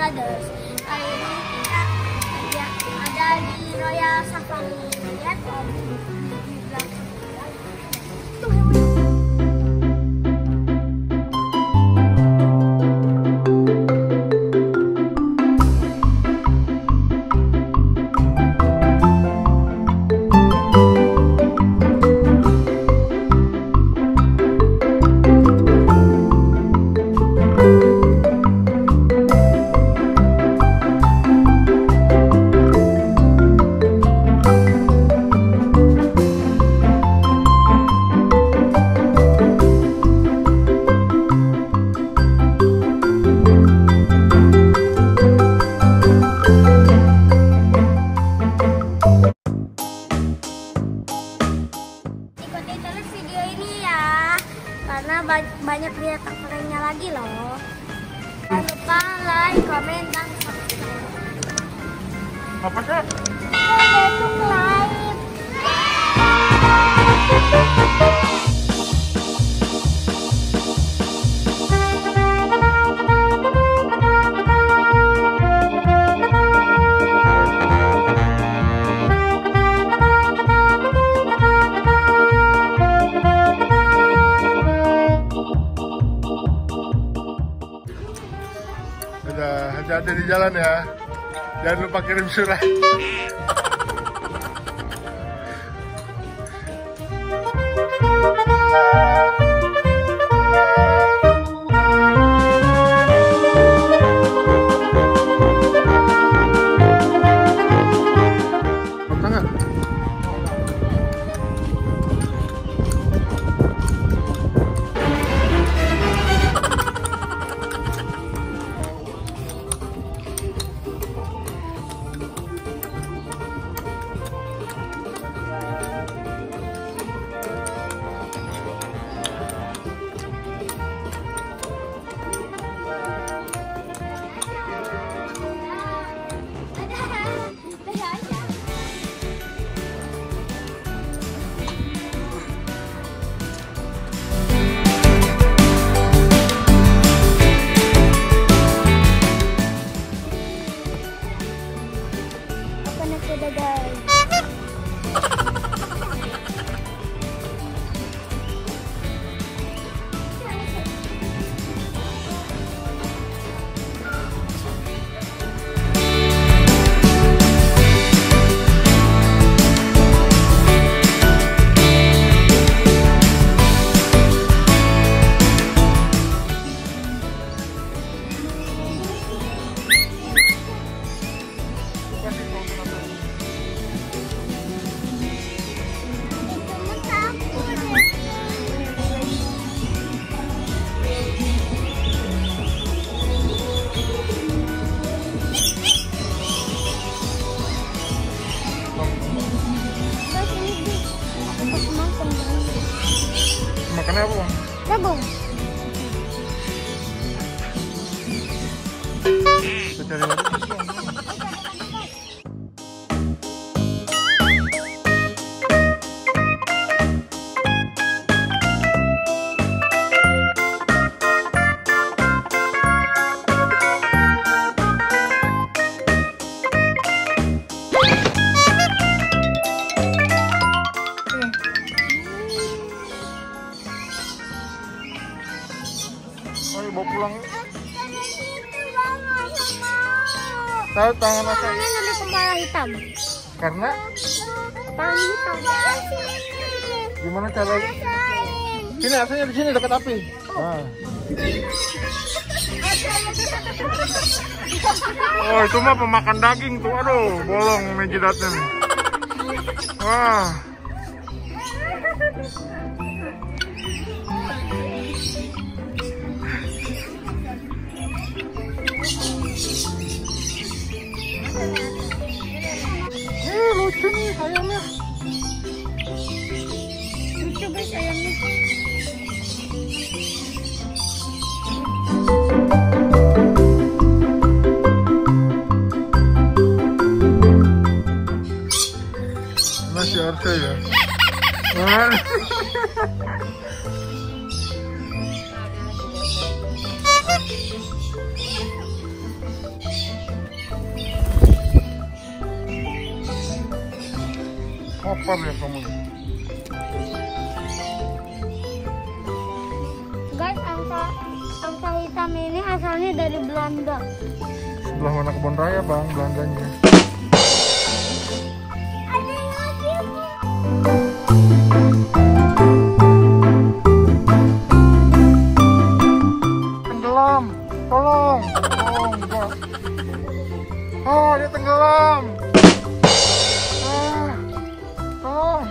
Brothers. Kali ini kita ada di Royal Safari. Lihat di belakang. Ikuti terus video ini ya, karena banyak lihat kerennya lagi loh. Jangan lupa like, komen, dan subscribe. Apa sih? Subscribe. Udah, hati-hati di jalan ya. Jangan lupa kirim surat. Kuda guys. Makannya apa, Bang? Jagung. Kita cari lagi. Ayo bawa pulang. Tahu tangan apa? Tangannya ada kepala hitam. Karena Tangan hitam. gimana cara? Sini asalnya di sini dekat api. Nah. Oh itu mah pemakan daging tuh, aduh bolong nih jidatnya. Wah. Lucu nih ayamnya. Lucu guys ayamnya. Masih harusnya ya. Lapar ya kamu. Guys, angsa hitam ini asalnya dari Belanda. Sebelah mana kebun raya bang, Belandanya. Ada yang lagi. Tenggelam, tolong, Mbak. Oh, dia tenggelam. Tolong.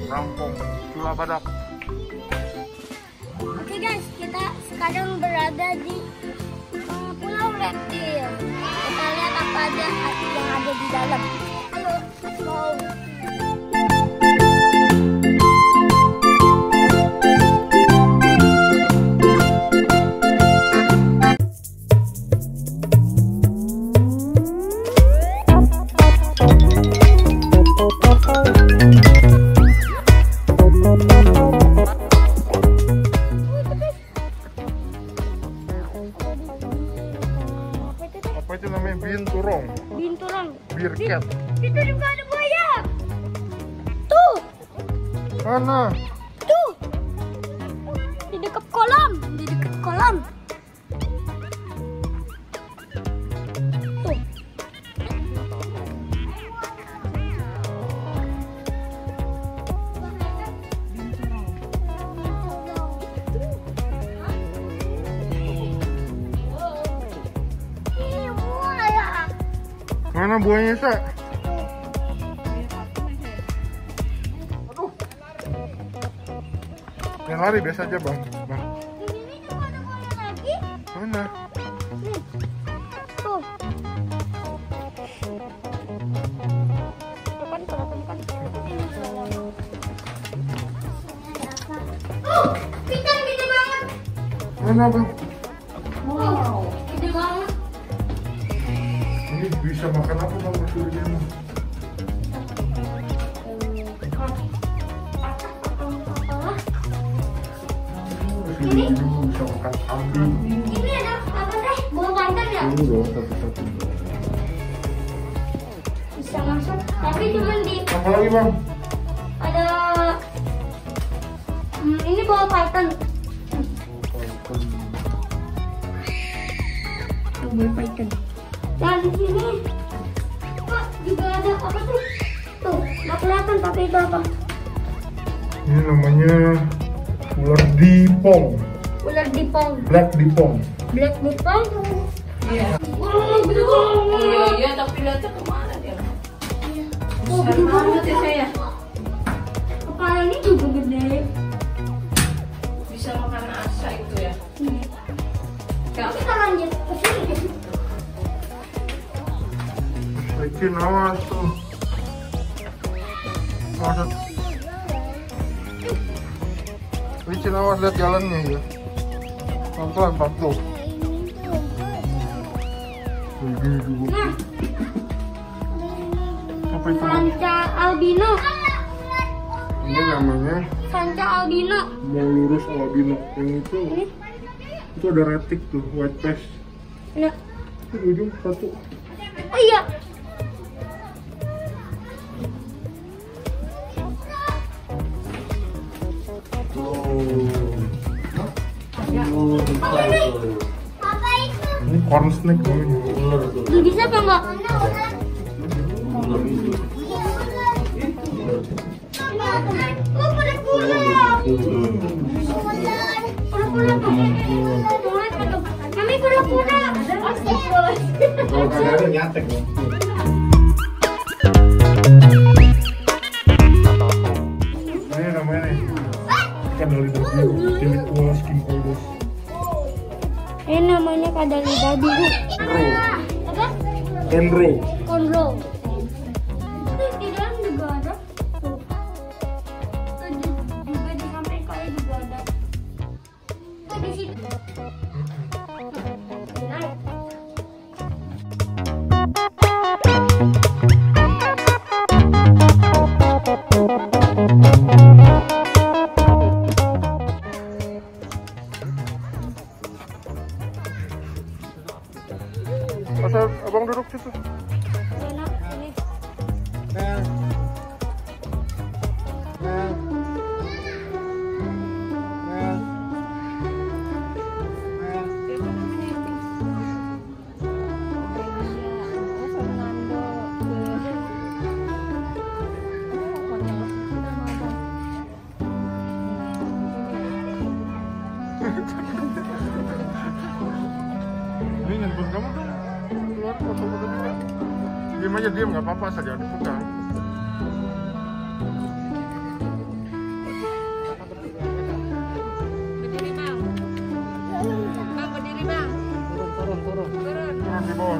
Rampung, cula badak. Oke guys, kita sekarang berada di Pulau Reptil. Kita lihat apa aja yang ada di dalam. Ayo, let's go. Apa itu namanya? Binturong. Binturong. Beer cat. Itu juga ada buaya. Tuh, Mana? tuh. Di dekat kolam, di dekat kolam. Tuh. Ih, buaya. Mana buahnya, Sa? Aduh. Yang lari biasa aja, Bang. Bang. Di sini juga ada buaya lagi. Mana? Nih. Tuh. Kan, kan. Oh, ikan gede banget. Mana, Bang? Wow, gede banget. Ini bisa makan apa, Bang? Maksudnya ini. Ini bisa makan kambing. Ini ada apa teh? Bawang pandan ya? Ini dong, satu-satu. Bisa masuk, tapi cuma di Apa lagi, Bang? ada ini bawang pandan. Bawang pandan. Dan di sini Pak juga ada apa tuh? Tuh, nggak kelihatan tapi itu apa? Ini namanya ular dipong. Ular dipong. Black dipong. Black dipong. Iya. Wah, gede banget. Iya, tapi lihatnya kemana dia? Oh, Besar gede banget ya banget. saya. Kepala ini juga gede. Bisa makan asa itu ya. Kak, Kita lanjut ke sini. Bikin awas tuh. Awas. Licin, awas, lihat jalannya ya. Pelan-pelan, Pak. Tuh. Ini juga. Nah, Apa itu? sanca albino. Ini namanya Sanca albino. mau lurus albino. Yang itu ada retik tuh, white face. Nah, Itu di ujung satu. oh iya. Apa itu? Ini corn snake namanya. Bisa apa enggak? Oh, pura-pura. Pura-pura. Kami pura-pura. Kalau ada nyatek ya. Ini namanya nih. Ikan dari biru, cilik tua skin kodos. Ini namanya kadal lidah biru. Apa? Konro. Konro. Di dalam juga ada. Tuh. Juga di samping kali juga ada. Tuh di situ. Naik. Masa apa Diam aja, diam, nggak apa-apa saja dipegang. Berdiri bang. Bang berdiri bang. Turun. Turun di bawah.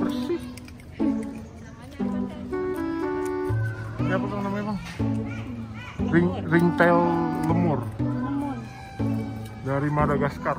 Bersih. Ini apa bang namanya bang? Ringtail lemur dari Madagaskar.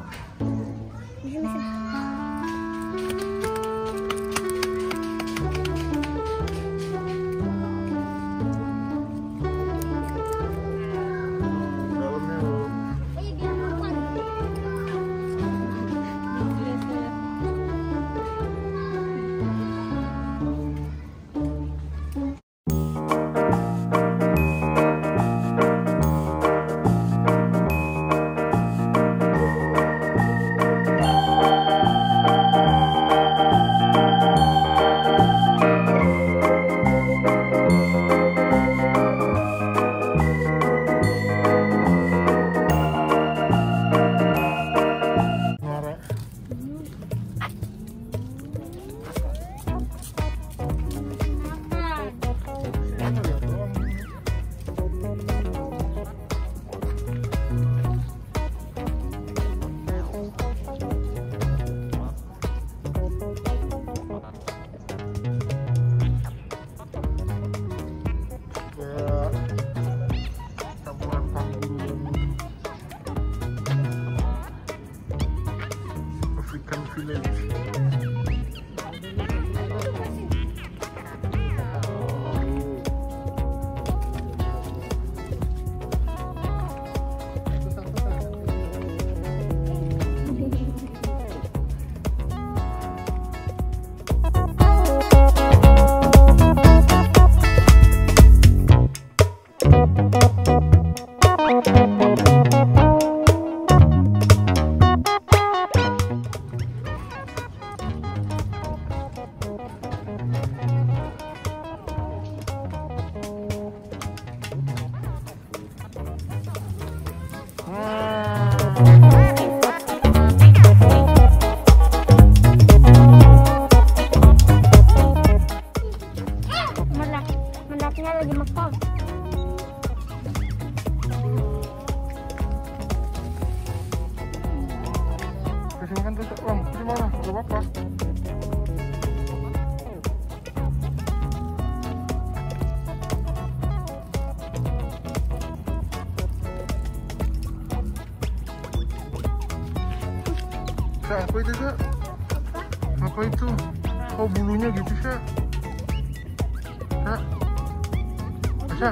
Menaknya lagi mekar. Kasih makan terus bang, gimana? Gak apa-apa. Apa itu Sa? Apa itu? Oh bulunya gitu Sa? Sa?